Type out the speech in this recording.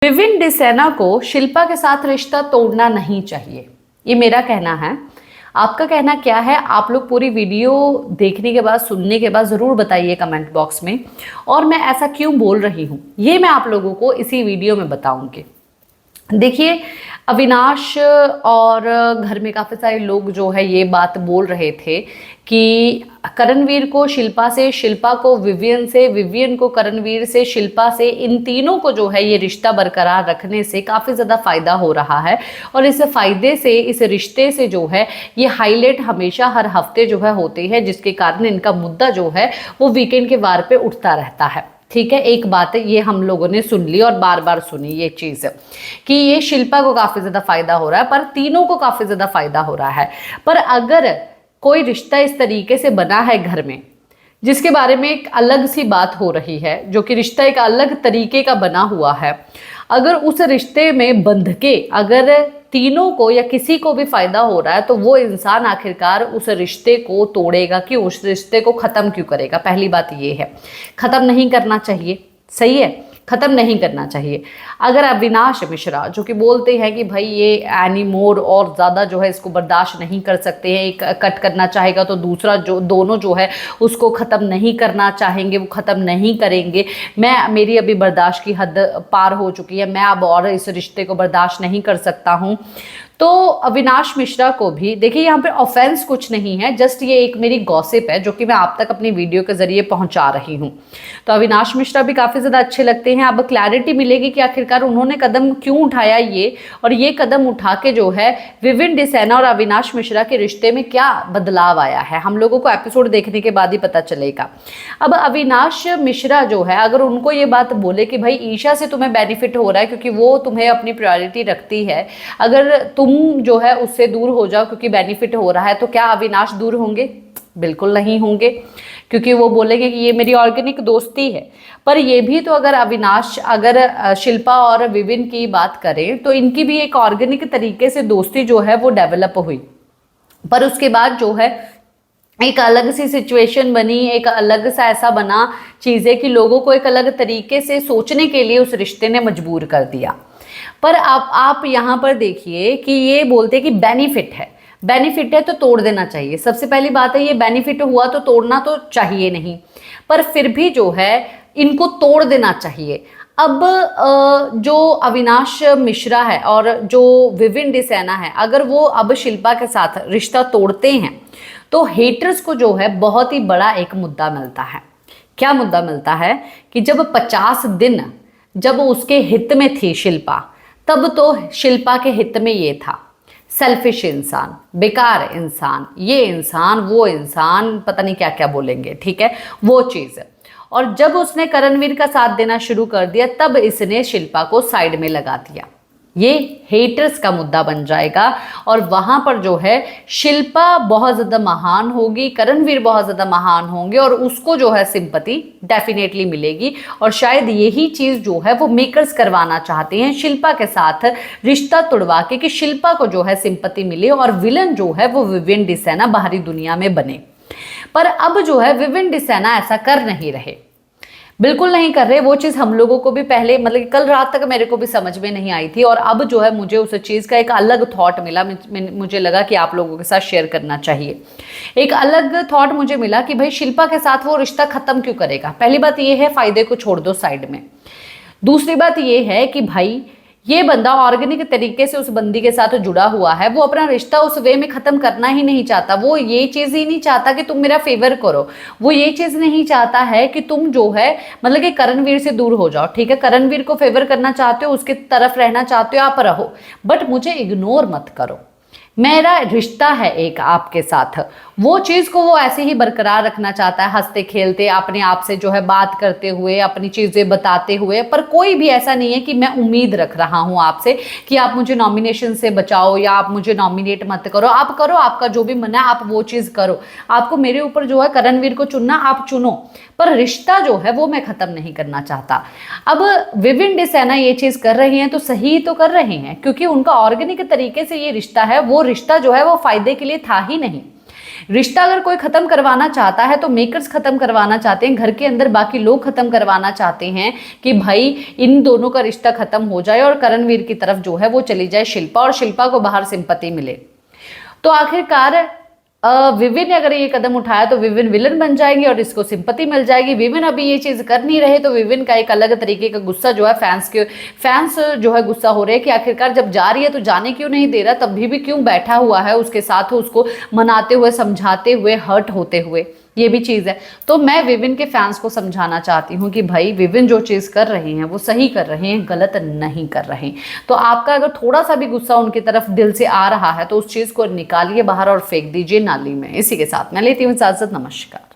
Woven Dsena को शिल्पा के साथ रिश्ता तोड़ना नहीं चाहिए, ये मेरा कहना है। आपका कहना क्या है? आप लोग पूरी वीडियो देखने के बाद, सुनने के बाद ज़रूर बताइए कमेंट बॉक्स में। और मैं ऐसा क्यों बोल रही हूँ ये मैं आप लोगों को इसी वीडियो में बताऊंगी। देखिए, अविनाश और घर में काफ़ी सारे लोग जो है ये बात बोल रहे थे कि करणवीर को शिल्पा से, शिल्पा को विवियन से, विवियन को करणवीर से, शिल्पा से, इन तीनों को जो है ये रिश्ता बरकरार रखने से काफ़ी ज़्यादा फ़ायदा हो रहा है। और इस फ़ायदे से, इस रिश्ते से जो है ये हाईलाइट हमेशा हर हफ्ते जो है होते हैं, जिसके कारण इनका मुद्दा जो है वो वीकेंड के वार पे उठता रहता है। ठीक है, एक बात है, ये हम लोगों ने सुन ली और बार बार सुनी ये चीज़ कि ये शिल्पा को काफ़ी ज़्यादा फ़ायदा हो रहा है, पर तीनों को काफ़ी ज़्यादा फ़ायदा हो रहा है। पर अगर कोई रिश्ता इस तरीके से बना है घर में, जिसके बारे में एक अलग सी बात हो रही है, जो कि रिश्ता एक अलग तरीके का बना हुआ है, अगर उस रिश्ते में बंध के अगर तीनों को या किसी को भी फायदा हो रहा है, तो वो इंसान आखिरकार उस रिश्ते को तोड़ेगा क्यों, उस रिश्ते को ख़त्म क्यों करेगा? पहली बात ये है, ख़त्म नहीं करना चाहिए। सही है, ख़त्म नहीं करना चाहिए। अगर अविनाश मिश्रा जो कि बोलते हैं कि भाई ये एनीमोर और ज़्यादा जो है इसको बर्दाश्त नहीं कर सकते हैं, एक कट करना चाहेगा तो दूसरा जो दोनों जो है उसको ख़त्म नहीं करना चाहेंगे, वो ख़त्म नहीं करेंगे। मेरी अभी बर्दाश्त की हद पार हो चुकी है, मैं अब और इस रिश्ते को बर्दाश्त नहीं कर सकता हूँ। तो अविनाश मिश्रा को भी देखिए, यहाँ पे ऑफेंस कुछ नहीं है, जस्ट ये एक मेरी गॉसिप है जो कि मैं आप तक अपनी वीडियो के जरिए पहुंचा रही हूँ। तो अविनाश मिश्रा भी काफ़ी ज़्यादा अच्छे लगते हैं। अब क्लैरिटी मिलेगी कि आखिरकार उन्होंने कदम क्यों उठाया ये, और ये कदम उठा के जो है विविन डिसेना और अविनाश मिश्रा के रिश्ते में क्या बदलाव आया है, हम लोगों को एपिसोड देखने के बाद ही पता चलेगा। अब अविनाश मिश्रा जो है, अगर उनको ये बात बोले कि भाई ईशा से तुम्हें बेनिफिट हो रहा है क्योंकि वो तुम्हें अपनी प्रायोरिटी रखती है, अगर तुम जो है उससे दूर हो जाओ क्योंकि बेनिफिट हो रहा है, तो क्या अविनाश दूर होंगे? बिल्कुल नहीं होंगे, क्योंकि वो बोलेंगे कि ये मेरी ऑर्गेनिक दोस्ती है। पर ये भी तो अगर अविनाश, अगर शिल्पा और विविन की बात करें तो इनकी भी एक ऑर्गेनिक तरीके से दोस्ती जो है वो डेवलप हुई, पर उसके बाद जो है एक अलग सी सिचुएशन बनी, एक अलग सा ऐसा बना चीज़ें कि लोगों को एक अलग तरीके से सोचने के लिए उस रिश्ते ने मजबूर कर दिया। पर आप यहाँ पर देखिए कि ये बोलते हैं कि बेनिफिट है तो तोड़ देना चाहिए। सबसे पहली बात है, ये बेनिफिट हुआ तो तोड़ना तो चाहिए नहीं, पर फिर भी जो है इनको तोड़ देना चाहिए। अब जो अविनाश मिश्रा है और जो विविन डिसेना है, अगर वो अब शिल्पा के साथ रिश्ता तोड़ते हैं तो हेटर्स को जो है बहुत ही बड़ा एक मुद्दा मिलता है। क्या मुद्दा मिलता है कि जब 50 दिन जब उसके हित में थी शिल्पा, तब तो शिल्पा के हित में ये था, सेल्फिश इंसान, बेकार इंसान, ये इंसान, वो इंसान, पता नहीं क्या क्या बोलेंगे, ठीक है, वो चीज़। और जब उसने करणवीर का साथ देना शुरू कर दिया, तब इसने शिल्पा को साइड में लगा दिया। ये हेटर्स का मुद्दा बन जाएगा और वहां पर जो है शिल्पा बहुत ज़्यादा महान होगी, करणवीर बहुत ज़्यादा महान होंगे और उसको जो है सिंपैथी डेफिनेटली मिलेगी। और शायद यही चीज़ जो है वो मेकर्स करवाना चाहते हैं शिल्पा के साथ रिश्ता तोड़वा के, कि शिल्पा को जो है सिंपैथी मिले और विलन जो है वो विविन डिसेना बाहरी दुनिया में बने। पर अब जो है विविन डिसेना ऐसा कर नहीं रहे, बिल्कुल नहीं कर रहे। वो चीज़ हम लोगों को भी पहले, मतलब कल रात तक मेरे को भी समझ में नहीं आई थी, और अब जो है मुझे उस चीज़ का एक अलग थॉट मिला। मुझे लगा कि आप लोगों के साथ शेयर करना चाहिए। एक अलग थॉट मुझे मिला कि भाई शिल्पा के साथ वो रिश्ता ख़त्म क्यों करेगा? पहली बात ये है, फ़ायदे को छोड़ दो साइड में। दूसरी बात ये है कि भाई ये बंदा ऑर्गेनिक तरीके से उस बंदी के साथ जुड़ा हुआ है, वो अपना रिश्ता उस वे में ख़त्म करना ही नहीं चाहता। वो ये चीज़ ही नहीं चाहता कि तुम मेरा फेवर करो, वो ये चीज़ नहीं चाहता है कि तुम जो है मतलब कि करणवीर से दूर हो जाओ। ठीक है, करणवीर को फेवर करना चाहते हो, उसके तरफ रहना चाहते हो, आप रहो, बट मुझे इग्नोर मत करो। मेरा रिश्ता है एक आपके साथ, वो चीज़ को वो ऐसे ही बरकरार रखना चाहता है, हंसते खेलते अपने आप से जो है बात करते हुए, अपनी चीज़ें बताते हुए। पर कोई भी ऐसा नहीं है कि मैं उम्मीद रख रहा हूँ आपसे कि आप मुझे नॉमिनेशन से बचाओ या आप मुझे नॉमिनेट मत करो। आप करो, आपका जो भी मन है आप वो चीज़ करो। आपको मेरे ऊपर जो है करणवीर को चुनना, आप चुनो, पर रिश्ता जो है वो मैं ख़त्म नहीं करना चाहता। अब विविन डिसेना ये चीज़ कर रही हैं तो सही तो कर रही हैं, क्योंकि उनका ऑर्गेनिक तरीके से ये रिश्ता है, वो रिश्ता जो है वो फ़ायदे के लिए था ही नहीं। रिश्ता अगर कोई खत्म करवाना चाहता है तो मेकर्स खत्म करवाना चाहते हैं, घर के अंदर बाकी लोग खत्म करवाना चाहते हैं कि भाई इन दोनों का रिश्ता खत्म हो जाए और करणवीर की तरफ जो है वो चली जाए शिल्पा, और शिल्पा को बाहर सिंपैथी मिले। तो आखिरकार विविन ने अगर ये कदम उठाया तो विविन विलन बन जाएगी और इसको सिंपैथी मिल जाएगी। विविन अभी ये चीज कर नहीं रहे तो विविन का एक अलग तरीके का गुस्सा जो है फैंस जो है गुस्सा हो रहे हैं कि आखिरकार जब जा रही है तो जाने क्यों नहीं दे रहा, तभी भी क्यों बैठा हुआ है उसके साथ, उसको मनाते हुए, समझाते हुए, हर्ट होते हुए। ये भी चीज है। तो मैं विविन के फैंस को समझाना चाहती हूँ कि भाई विविन जो चीज कर रहे हैं वो सही कर रहे हैं, गलत नहीं कर रहे हैं। तो आपका अगर थोड़ा सा भी गुस्सा उनकी तरफ दिल से आ रहा है तो उस चीज को निकालिए बाहर और फेंक दीजिए नाली में। इसी के साथ मैं लेती हूँ इजाजत, नमस्कार।